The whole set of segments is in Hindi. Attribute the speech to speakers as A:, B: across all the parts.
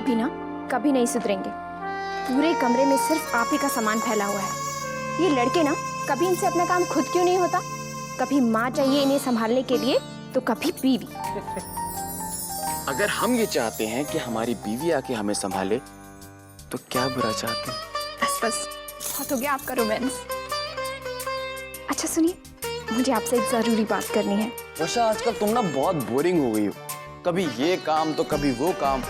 A: आप भी ना कभी नहीं सुधरेंगे। पूरे कमरे में सिर्फ आप ही का सामान फैला हुआ है। ये लड़के ना कभी इनसे अपना काम खुद क्यों नहीं होता? कभी माँ चाहिए इन्हें संभालने के लिए तो कभी बीवी।
B: अगर हम ये चाहते हैं कि हमारी बीवी आके हमें संभाले तो क्या बुरा चाहते हैं?
A: बस बस बहुत हो गया आपका रोमांस। अच्छा सुनिए, मुझे आपसे एक जरूरी बात करनी है।
B: वर्षा, आजकल तुम ना बहुत बोरिंग हो गई हो। कभी ये काम तो कभी वो काम।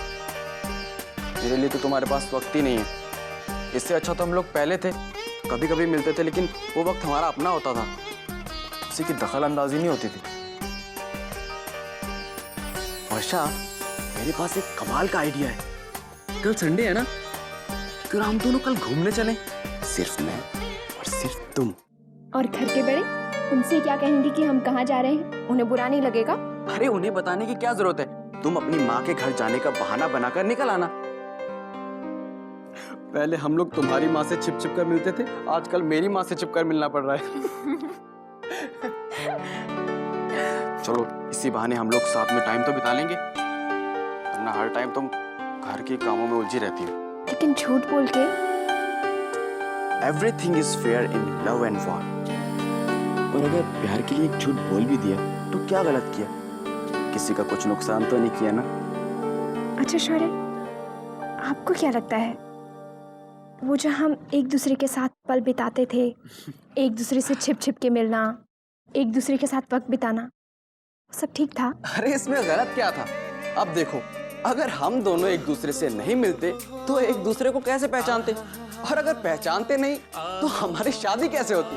B: मेरे लिए तो तुम्हारे पास वक्त ही नहीं है। इससे अच्छा तो हम लोग पहले थे, कभी कभी मिलते थे, लेकिन वो वक्त हमारा अपना होता था, किसी की दखल अंदाजी नहीं होती थी। वर्षा, मेरे पास एक कमाल का आइडिया है। कल संडे है ना, क्यों हम दोनों कल घूमने चलें? सिर्फ मैं और सिर्फ तुम।
A: और घर के बड़े उनसे क्या कहेंगे कि हम कहाँ जा रहे हैं? उन्हें बुरा नहीं लगेगा?
B: अरे उन्हें बताने की क्या जरूरत है? तुम अपनी माँ के घर जाने का बहाना बनाकर निकल आना। पहले हम लोग तुम्हारी माँ से छिप छिप कर मिलते थे, आजकल मेरी माँ से छिप कर मिलना पड़ रहा है। चलो इसी बहाने हम लोग साथ में टाइम तो बिता लेंगे, वरना हर टाइम तुम घर के कामों में उलझी रहती हो।
A: लेकिन झूठ बोल के।
B: Everything is fair in love and war. और अगर प्यार के लिए एक झूठ बोल भी दिया तो क्या गलत किया? किसी का कुछ नुकसान तो नहीं किया ना?
A: अच्छा शौर्य, आपको क्या लगता है वो जो हम एक दूसरे के साथ पल बिताते थे, एक दूसरे से छिप छिप के मिलना, एक दूसरे के साथ वक्त बिताना, सब ठीक था?
B: अरे इसमें गलत क्या था? अब देखो, अगर हम दोनों एक दूसरे से नहीं मिलते तो एक दूसरे को कैसे पहचानते? और अगर पहचानते नहीं तो हमारी शादी कैसे होती?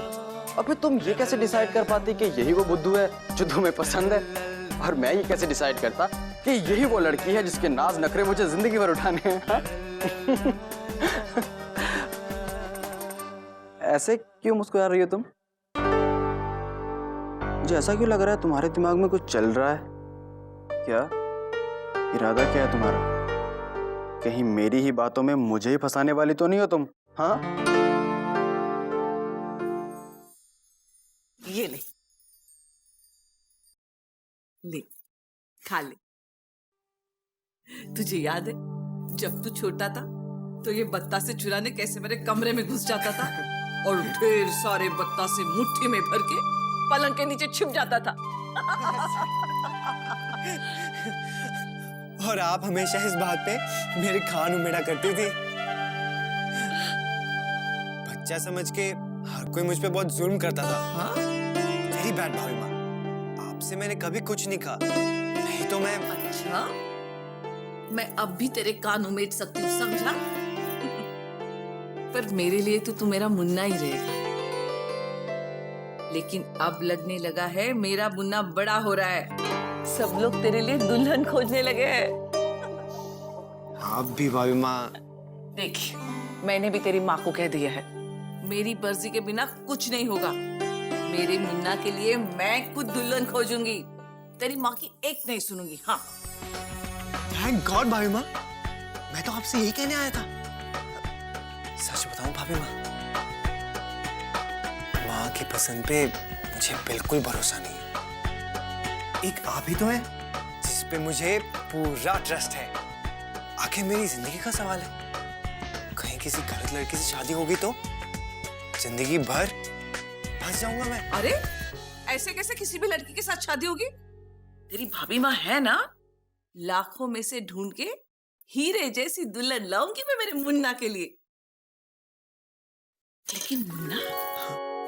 B: और फिर तुम ये कैसे डिसाइड कर पाती कि यही वो बुद्धू है जो तुम्हें पसंद है? और मैं ये कैसे डिसाइड करता कि यही वो लड़की है जिसके नाज नखरे मुझे जिंदगी भर उठाने हैं? ऐसे क्यों मुस्कुरा रही हो तुम? मुझे ऐसा क्यों लग रहा है तुम्हारे दिमाग में कुछ चल रहा है? क्या इरादा क्या है तुम्हारा? कहीं मेरी ही बातों में मुझे ही फंसाने वाली तो नहीं हो तुम? हाँ?
C: ये ले ले, खा ले। तुझे याद है जब तू छोटा था तो ये बतासे चुराने कैसे मेरे कमरे में घुस जाता था और ढेर सारे बतासे मुट्ठी में भर के पलंग के नीचे छिप जाता था।
D: और आप हमेशा इस बात पे मेरे कान उमेड़ा करती थी। बच्चा समझ के हर कोई मुझ पे बहुत जुल्म करता था।
C: हाँ?
D: वेरी बैड भाभी माँ, आपसे मैंने कभी कुछ नहीं कहा, नहीं तो मैं।
C: अच्छा, मैं अब भी तेरे कान उमेड़ सकती हूँ, समझा? पर मेरे लिए तो तू मेरा मुन्ना ही रहेगा। लेकिन अब लगने लगा है मेरा मुन्ना बड़ा हो रहा है, सब लोग तेरे लिए दुल्हन खोजने लगे हैं।
D: आप भी भाभी माँ।
C: देखिए, मैंने भी तेरी माँ को कह दिया है, मेरी मर्जी के बिना कुछ नहीं होगा। मेरे मुन्ना के लिए मैं खुद दुल्हन खोजूंगी, तेरी माँ की एक नहीं सुनूंगी। हाँ,
D: थैंक गॉड भाभी माँ, मैं तो आपसे यही कहने आया था। सच बताऊं भाभी माँ, माँ की पसंद पे मुझे बिल्कुल भरोसा नहीं है। एक आप ही तो है जिस पे मुझे पूरा ट्रस्ट है। आखिर मेरी जिंदगी का सवाल है, कहीं किसी गलत लड़की से शादी होगी तो जिंदगी भर फंस जाऊंगा मैं।
C: अरे ऐसे कैसे किसी भी लड़की के साथ शादी होगी? तेरी भाभी माँ है ना, लाखों में से ढूंढ के हीरे जैसी दुल्हन लाऊंगी मैं मेरे मुन्ना के लिए। लेकिन मुन्ना,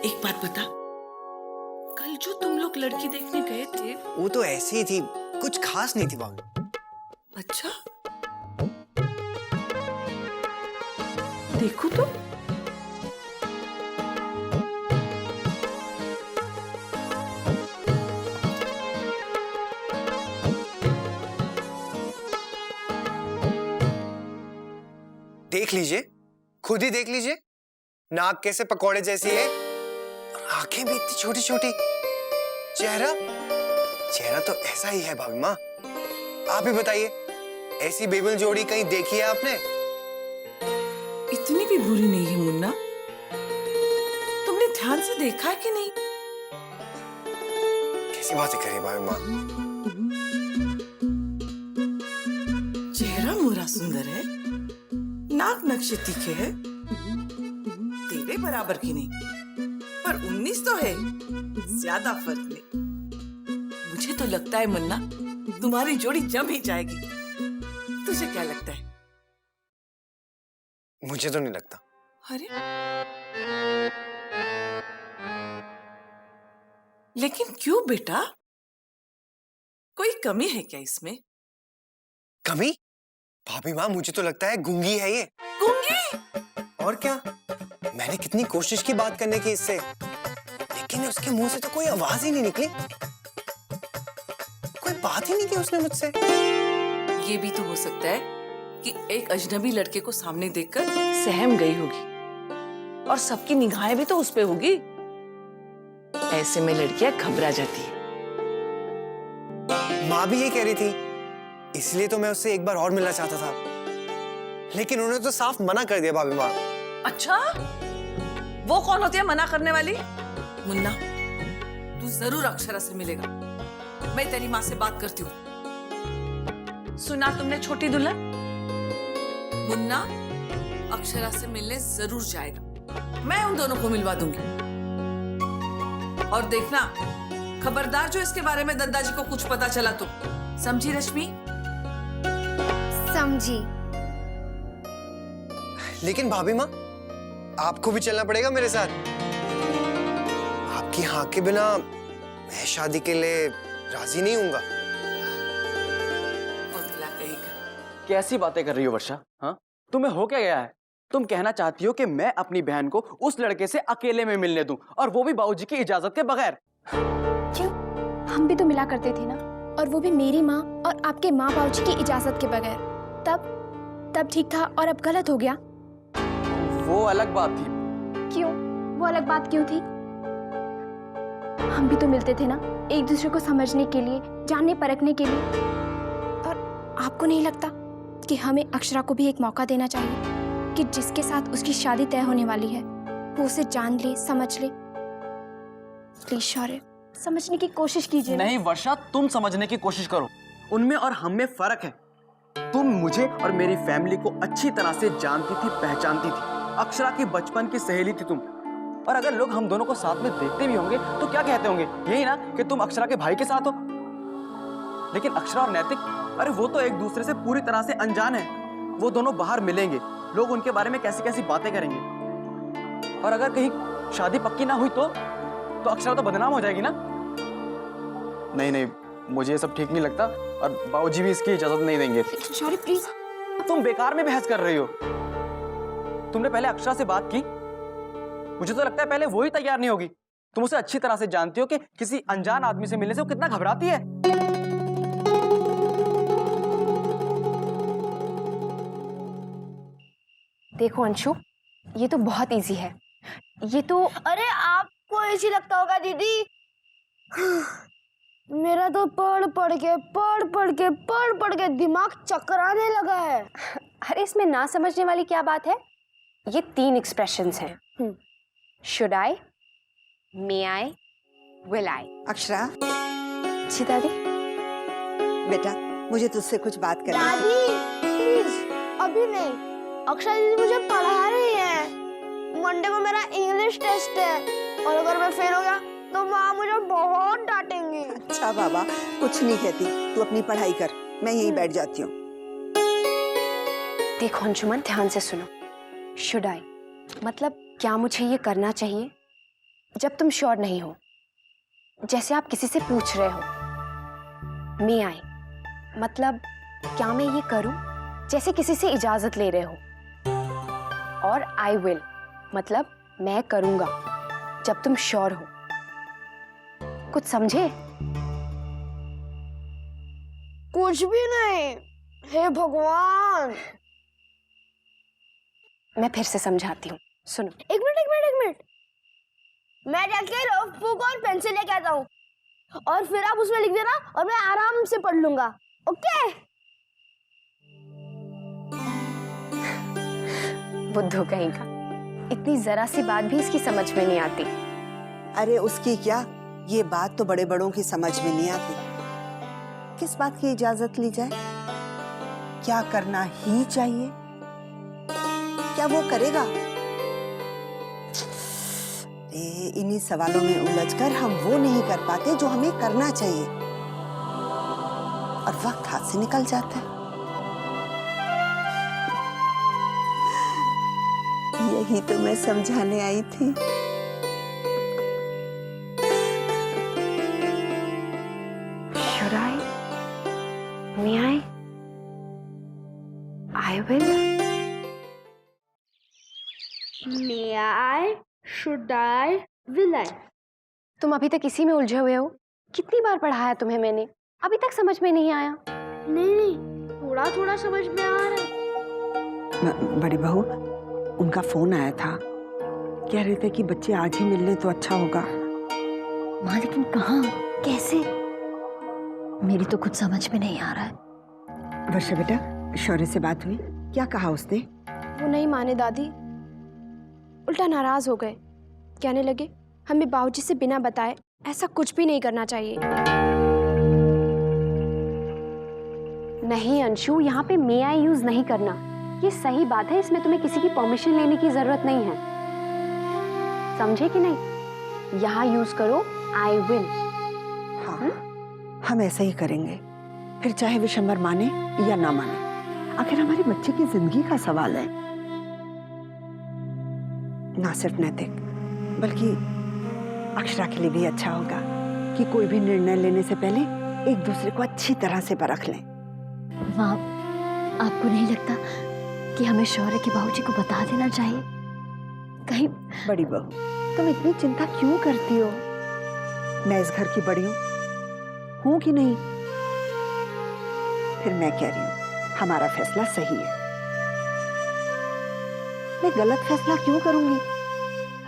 C: एक बात बता, कल जो तुम लोग लड़की देखने गए थे
D: वो तो ऐसी ही थी, कुछ खास नहीं थी भाभी।
C: अच्छा, देखो तो।
D: देख लीजिए, खुद ही देख लीजिए, नाक कैसे पकोड़े जैसी है, आंखें भी इतनी छोटी छोटी, चेहरा चेहरा तो ऐसा ही है भाभी माँ। आप ही बताइए, ऐसी बेबल जोड़ी कहीं देखी है आपने?
C: इतनी भी बुरी नहीं है मुन्ना, तुमने ध्यान से देखा है कि नहीं?
D: कैसी बातें कर रही है भाभी माँ?
C: चेहरा मुहरा सुंदर है, नाक नक्शे तीखे है, तेरे बराबर की नहीं, पर 19 तो है, ज्यादा फर्क नहीं। मुझे तो लगता है मुन्ना, तुम्हारी जोड़ी जम ही जाएगी। तुझे क्या लगता है?
D: मुझे तो नहीं लगता।
C: अरे, लेकिन क्यों बेटा? कोई कमी है क्या इसमें?
D: कमी? भाभी माँ, मुझे तो लगता है गूंगी है ये।
C: गूंगी?
D: और क्या, मैंने कितनी कोशिश की बात करने की इससे, लेकिन उसके मुंह से तो कोई आवाज ही नहीं निकली, कोई बात ही नहीं की उसने मुझसे।
C: ये भी तो हो सकता है कि एक अजनबी लड़के को सामने देखकर सहम गई होगी, और सबकी निगाहें भी तो उस पे होगी। ऐसे में लड़कियां घबरा जाती है।
D: माँ भी ये कह रही थी, इसलिए तो मैं उससे एक बार और मिलना चाहता था, लेकिन उन्होंने तो साफ मना कर दिया भाभी माँ।
C: अच्छा, वो कौन होती है मना करने वाली? मुन्ना, तू जरूर अक्षरा से मिलेगा। मैं तेरी माँ से बात करती हूँ। सुना तुमने छोटी दुल्हन? मुन्ना अक्षरा से मिलने जरूर जाएगा। मैं उन दोनों को मिलवा दूंगी। और देखना, खबरदार जो इसके बारे में दद्दाजी को कुछ पता चला तो। समझी रश्मि?
A: समझी।
D: लेकिन भाभी माँ, आपको भी चलना पड़ेगा मेरे साथ। आपकी हाँ के बिना मैं शादी के लिए राजी नहीं हूँगा।
C: पगला कहेगा।
B: कैसी बातें कर रही हो वर्षा? हाँ, तुम्हें हो क्या गया है? तुम कहना चाहती हो कि मैं अपनी बहन को उस लड़के से अकेले में मिलने दूं, और वो भी बाबूजी की इजाजत के बगैर?
A: क्यों? हम भी तो मिला करते थे ना, और वो भी मेरी माँ और आपके माँ बाबूजी की इजाजत के बगैर। तब ठीक था, और अब गलत हो गया।
B: वो अलग बात थी।
A: क्यों? वो अलग बात क्यों थी? हम भी तो मिलते थे ना, एक दूसरे को समझने के लिए, जानने परखने के लिए। और आपको नहीं लगता कि हमें अक्षरा को भी एक मौका देना चाहिए कि जिसके साथ उसकी शादी तय होने वाली है, वो उसे जान ले, समझ ले? प्लीज शौर्य, समझने की कोशिश कीजिए।
B: नहीं वर्षा, तुम समझने की कोशिश करो। उनमें और हम में फर्क है। तुम मुझे और मेरी फैमिली को अच्छी तरह से जानती थी, पहचानती थी। अक्षरा की बचपन की सहेली थी तुम। और अगर लोग हम दोनों को साथ में देखते भी होंगे तो क्या कहते होंगे? यही ना कि तुम अक्षरा के भाई के साथ हो। लेकिन अक्षरा और नैतिक, अरे वो तो एक दूसरे से पूरी तरह से अनजान है। वो दोनों बाहर मिलेंगे, लोग उनके बारे में कैसी कैसी बातें करेंगे। और अगर कहीं शादी पक्की ना हुई तो अक्षरा तो बदनाम हो जाएगी ना। नहीं, मुझे ये सब ठीक नहीं लगता, और बाबूजी भी इसकी इजाजत नहीं देंगे।
A: शौर्य प्लीज।
B: तुम बेकार में बहस कर रही हो। तुमने पहले अक्षरा से बात की? मुझे तो लगता है पहले वो ही तैयार नहीं होगी। तुम उसे अच्छी तरह से जानती हो कि किसी अनजान आदमी से मिलने से वो कितना घबराती है।
A: देखो अंशु, ये तो बहुत इजी है। ये तो
E: अरे आपको ऐसी लगता होगा दीदी। मेरा तो पढ़ के दिमाग चकराने लगा है।
A: अरे इसमें ना समझने वाली क्या बात है? ये 3 एक्सप्रेशंस हैं। Should I, may I, will I.
F: Akshara,
A: ji दादी।
F: बेटा मुझे तुझसे कुछ बात करनी थी।
E: दादी प्लीज अभी नहीं। अक्षरा दीदी मुझे पढ़ा रही है। मंडे को मेरा इंग्लिश टेस्ट है, और अगर मैं फेल हो गया तो माँ मुझे बहुत डांटेंगी।
F: अच्छा बाबा, कुछ नहीं कहती, तू अपनी पढ़ाई कर, मैं यहीं बैठ जाती हूँ।
A: देखो अंशुमन, ध्यान से सुनो। शुड आई मतलब क्या मुझे ये करना चाहिए जब तुम श्योर नहीं हो, जैसे आप किसी से पूछ रहे हो। मे आई मतलब क्या मैं ये करूं जैसे किसी से इजाजत ले रहे हो। और आई विल मतलब मैं करूंगा जब तुम श्योर हो। कुछ समझे?
E: कुछ भी नहीं। हे भगवान।
A: मैं फिर से समझाती हूँ, सुनो।
E: एक मिनट। मैं जाके रफ बुक और पेंसिल लेके आता हूँ, और फिर आप उसमें लिख देना, और मैं आराम से पढ़ लूंगा। ओके?
A: बुद्धू कहीं का, इतनी जरा सी बात भी इसकी समझ में नहीं आती।
F: अरे उसकी क्या, ये बात तो बड़े बड़ों की समझ में नहीं आती। किस बात की इजाजत ली जाए? क्या करना ही चाहिए, क्या वो करेगा? इन्हीं सवालों में उलझकर हम वो नहीं कर पाते जो हमें करना चाहिए, और वक्त हाथ से निकल जाता है। यही तो मैं समझाने आई थी।
A: Should I? May I? I will.
E: May I? Should I? Will I?
A: तुम अभी तक इसी में उलझे हुए हो। कितनी बार पढ़ाया तुम्हें मैंने, अभी तक समझ में नहीं आया।
E: नहीं, थोड़ा थोड़ा समझ में आ रहा है।
F: बड़ी बहू, उनका फोन आया था, कह रहे थे कि बच्चे आज ही मिल लें तो अच्छा होगा।
G: माँ लेकिन कहाँ, कैसे? मेरी तो कुछ समझ में नहीं आ रहा है।
F: वर्षा बेटा, शौर्य से बात हुई? क्या कहा उसने?
A: वो नहीं माने दादी, उल्टा नाराज हो गए। कहने लगे हमें बाबूजी से बिना बताए ऐसा कुछ भी नहीं करना चाहिए। नहीं अंशु, यहाँ पे मे आई यूज नहीं करना, ये सही बात है, इसमें तुम्हें किसी की परमिशन लेने की जरूरत नहीं है, समझे कि नहीं? यहाँ यूज करो आई विल।
F: हाँ, हम ऐसा ही करेंगे, फिर चाहे विशंबर माने या ना माने। आखिर हमारे बच्चे की जिंदगी का सवाल है, ना सिर्फ नैतिक बल्कि अक्षरा के लिए भी अच्छा होगा कि कोई भी निर्णय लेने से पहले एक दूसरे को अच्छी तरह से परख लें।
G: माँ, आपको नहीं लगता कि हमें शौर्य के बाबूजी को बता देना चाहिए? कहीं
F: बड़ी बहू, तुम इतनी चिंता क्यों करती हो? मैं इस घर की बड़ी हूँ कि नहीं? फिर मैं कह रही हूँ हमारा फैसला सही है, मैं गलत फैसला क्यों करूंगी?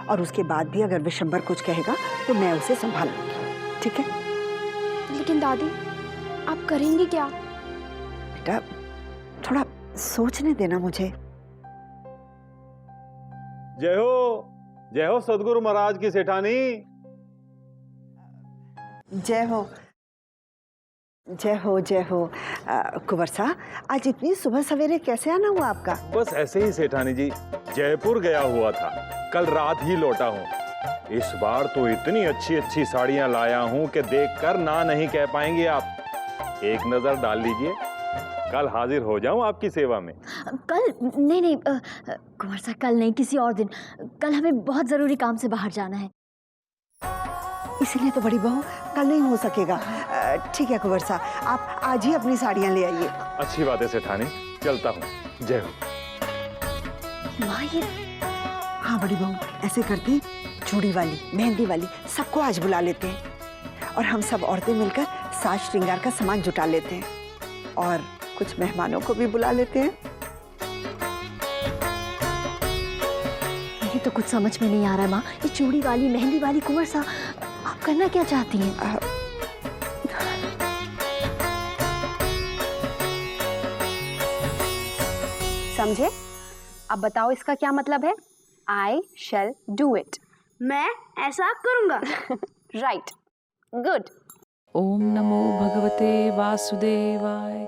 F: और उसके बाद भी अगर विशंबर कुछ कहेगा तो मैं उसे संभाल लूंगी, ठीक है?
A: लेकिन दादी आप करेंगी क्या?
F: बेटा थोड़ा सोचने देना मुझे।
H: जय हो सदगुरु महाराज की सेठानी।
F: जय हो जय हो जय हो। कुंवर साहब, आज इतनी सुबह सवेरे कैसे आना हुआ आपका?
H: बस ऐसे ही सेठानी जी, जयपुर गया हुआ था, कल रात ही लौटा हूँ। इस बार तो इतनी अच्छी अच्छी साड़ियाँ लाया हूँ कि देखकर ना नहीं कह पाएंगे आप। एक नजर डाल लीजिए, कल हाजिर हो जाऊं आपकी सेवा में।
G: कल नहीं, कुंवर साहब कल नहीं, किसी और दिन। कल हमें बहुत जरूरी काम से बाहर जाना है।
F: इसीलिए तो बड़ी बहू कल नहीं हो सकेगा। ठीक है कुंवर साहब, आप आज ही अपनी साड़ियाँ ले आइए।
H: अच्छी बात है सेठानी, चलता हूँ। जय हो।
G: माँ ये
F: हाँ बड़ी बहू, ऐसे करते चूड़ी वाली, मेहंदी वाली सबको आज बुला लेते हैं और हम सब औरतें मिलकर साज श्रृंगार का सामान जुटा लेते हैं और कुछ मेहमानों को भी बुला लेते हैं।
G: मुझे तो कुछ समझ में नहीं आ रहा है माँ, ये चूड़ी वाली, मेहंदी वाली, कुंवर साहब आप करना क्या चाहती हैं?
A: समझे? अब बताओ इसका क्या मतलब है? आई शैल डू इट।
E: मैं ऐसा करूंगा।
A: Right, good.
I: ओम नमो भगवते वासुदेवाय।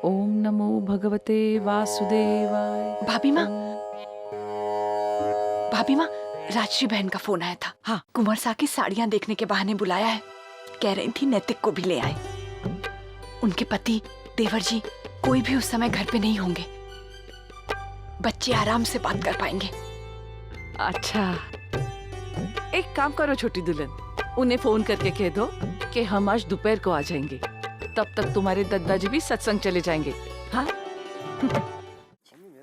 I: ओम नमो भगवते वासुदेवाय।
J: भाभी माँ, राजश्री बहन का फोन आया था। हाँ, कुंवर साहब की साड़ियाँ देखने के बहाने बुलाया है। कह रही थी नैतिक को भी ले आए। उनके पति देवर जी कोई भी उस समय घर पे नहीं होंगे, बच्चे आराम से बात कर पाएंगे।
I: अच्छा, एक काम करो छोटी दुल्हन, उन्हें फोन करके कह दो कि हम आज दोपहर को आ जाएंगे, तब तक तुम्हारे दादाजी भी सत्संग चले जाएंगे। हाँ?
K: मेरे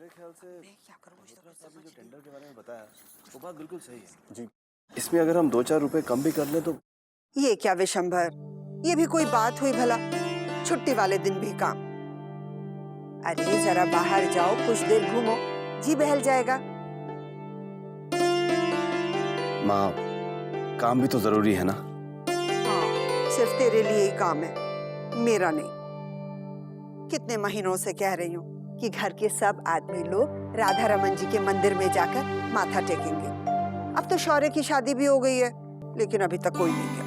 K: ख्याल से जो टेंडर के बारे में बताया वो बात बिल्कुल सही है जी। इसमें अगर हम 2-4 रुपए कम भी कर लें तो।
F: ये क्या विशंभर, ये भी कोई बात हुई भला? छुट्टी वाले दिन भी काम? अरे जरा बाहर जाओ, कुछ देर घूमो, जी बहल जाएगा।
K: माँ, काम भी तो जरूरी है ना।
F: हाँ, सिर्फ तेरे लिए ही काम है, मेरा नहीं। कितने महीनों से कह रही हूँ कि घर के सब आदमी लोग राधा रमन जी के मंदिर में जाकर माथा टेकेंगे। अब तो शौर्य की शादी भी हो गई है, लेकिन अभी तक कोई नहीं गया।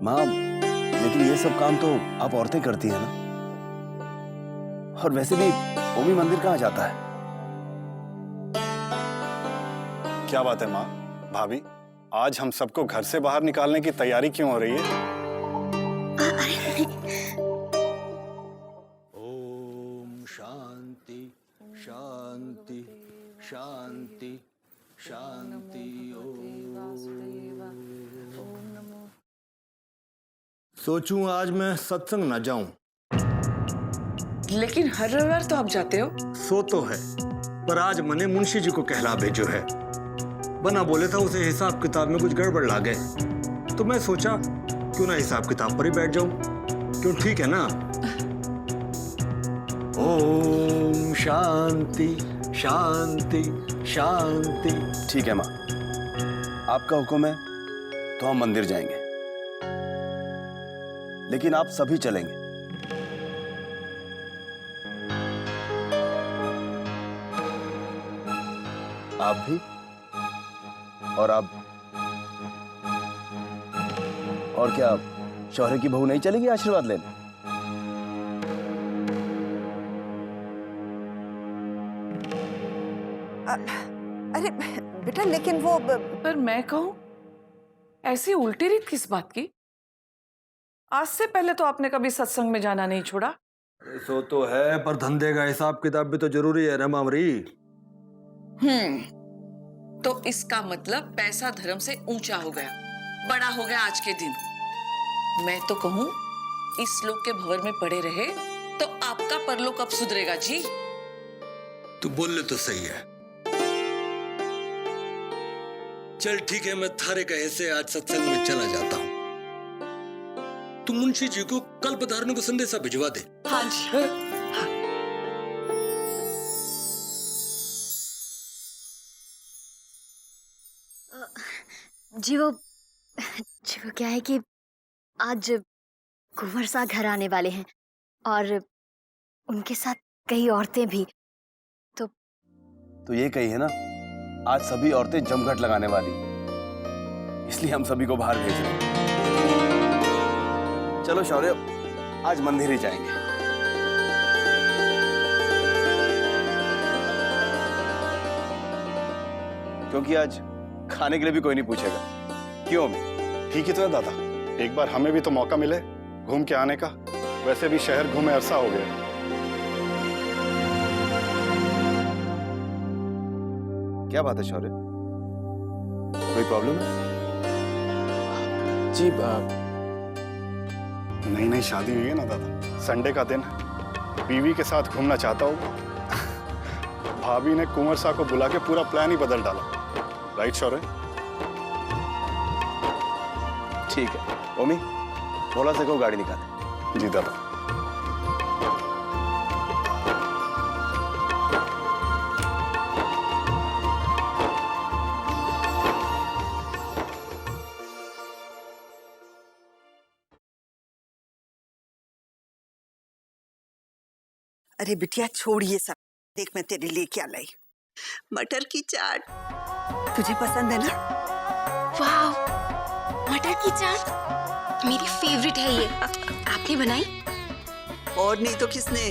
K: माँ, लेकिन ये सब काम तो आप औरतें करती हैं ना। और वैसे भी ओमी मंदिर कहाँ जाता है?
L: क्या बात है माँ, भाभी, आज हम सबको घर से बाहर निकालने की तैयारी क्यों हो रही है?
K: ओम शांति शांति शांति शांति। सोचूं आज मैं सत्संग न जाऊं।
C: लेकिन हर रविवार तो आप जाते हो।
K: सो तो है, पर आज मने मुंशी जी को कहला भेजो है। बना बोले था उसे हिसाब किताब में कुछ गड़बड़ ला गए, तो मैं सोचा क्यों ना हिसाब किताब पर ही बैठ जाऊं। क्यों, ठीक है ना? ओम शांति शांति शांति। ठीक है माँ, आपका हुक्म है तो हम मंदिर जाएंगे, लेकिन आप सभी चलेंगे। आप भी, और आप, और क्या शौर्य की बहू नहीं चलेगी आशीर्वाद लेने?
F: अरे बेटा, लेकिन वो
I: पर मैं कहूं, ऐसी उल्टी रीत किस बात की? आज से पहले तो आपने कभी सत्संग में जाना नहीं छोड़ा।
K: सो तो है, पर धंधे का हिसाब किताब भी तो जरूरी है ना मामरी।
C: तो इसका मतलब पैसा धर्म से ऊंचा हो गया, बड़ा हो गया आज के दिन। मैं तो कहूं, इस लोक के भंवर में पड़े रहे तो आपका परलोक कब सुधरेगा जी?
K: तू बोले तो सही है। चल ठीक है, मैं थारे कहे से आज सत्संग में चला जाता हूँ। तू मुंशी जी को कल पधारने को संदेशा भिजवा दे।
C: हाँ जी।
G: जी वो क्या है कि आज कुंवर सा घर आने वाले हैं और उनके साथ कई औरतें भी।
K: तो ये कही है ना, आज सभी औरतें जमघट लगाने वाली, इसलिए हम सभी को बाहर भेज रहे हैं। चलो शौर्य, आज मंदिर ही जाएंगे। क्योंकि आज खाने के लिए भी कोई नहीं पूछेगा। क्यों?
L: ठीक ही तो है दादा, एक बार हमें भी तो मौका मिले घूम के आने का। वैसे भी शहर घूमे अरसा हो गया।
K: क्या बात है शौर्य, कोई प्रॉब्लम है?
B: जी
L: नई नई शादी हुई है ना दादा, संडे का दिन है, बीवी के साथ घूमना चाहता हूँ। भाभी ने कुंवर साहब को बुला के पूरा प्लान ही बदल डाला। राइट शौर्य?
K: ठीक है ओमी, बोला से को गाड़ी निकाले।
L: जी दादा।
F: अरे बिटिया छोड़ ये सब, देख मैं तेरे लिए क्या लाई। मटर की चाट, तुझे पसंद है ना?
E: वाह, मटर की चाट मेरी फेवरेट है। ये आपने बनाई?
F: और नहीं तो किसने?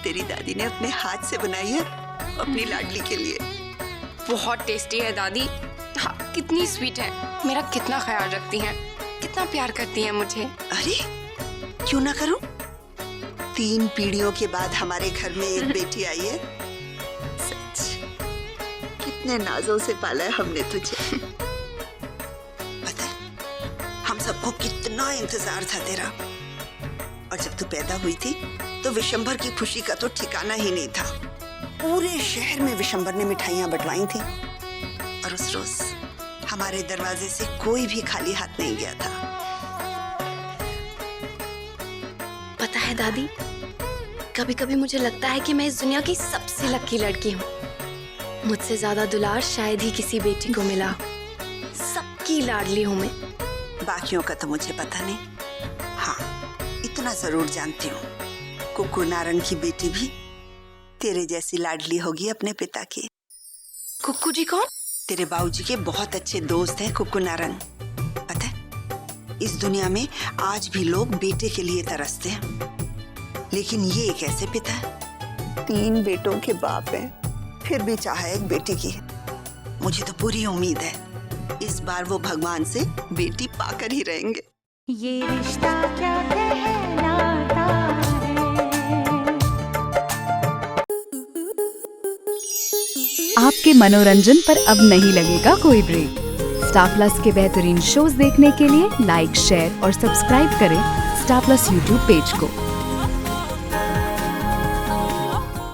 F: तेरी दादी ने अपने हाथ से बनाई है, अपनी लाडली के लिए।
E: बहुत टेस्टी है दादी। हाँ, कितनी स्वीट है, मेरा कितना ख्याल रखती हैं, कितना प्यार करती हैं मुझे।
F: अरे क्यों ना करूं? 3 पीढ़ियों के बाद हमारे घर में एक बेटी आई है। सच, कितने नाजों से पाला है हमने तुझे। पता है, हम सबको कितना इंतजार था तेरा। और जब तू पैदा हुई थी तो विशंबर की खुशी का तो ठिकाना ही नहीं था। पूरे शहर में विशंबर ने मिठाइयां बंटवाई थी, और उस रोज हमारे दरवाजे से कोई भी खाली हाथ नहीं गया था।
E: पता है दादी, कभी कभी मुझे लगता है कि मैं इस दुनिया की सबसे लकी लड़की हूँ। मुझसे ज्यादा दुलार शायद ही किसी बेटी को मिला। सबकी लाडली हूँ मैं।
F: बाकियों का तो मुझे पता नहीं। हाँ, इतना जरूर जानती हूँ, कुकू नारंग की बेटी भी तेरे जैसी लाडली होगी अपने पिता की।
E: कुक्कू जी कौन?
F: तेरे बाबूजी के बहुत अच्छे दोस्त हैं कुकू नारंग। पता है, इस दुनिया में आज भी लोग बेटे के लिए तरसते हैं, लेकिन ये एक ऐसे पिता है, 3 बेटों के बाप है, फिर भी चाहा एक बेटी की है। मुझे तो पूरी उम्मीद है इस बार वो भगवान से बेटी पाकर ही रहेंगे।
M: ये रिश्ता क्या कहलाता है।
N: आपके मनोरंजन पर अब नहीं लगेगा कोई ब्रेक। स्टार प्लस के बेहतरीन शोज देखने के लिए लाइक, शेयर और सब्सक्राइब करें स्टार प्लस यूट्यूब पेज को।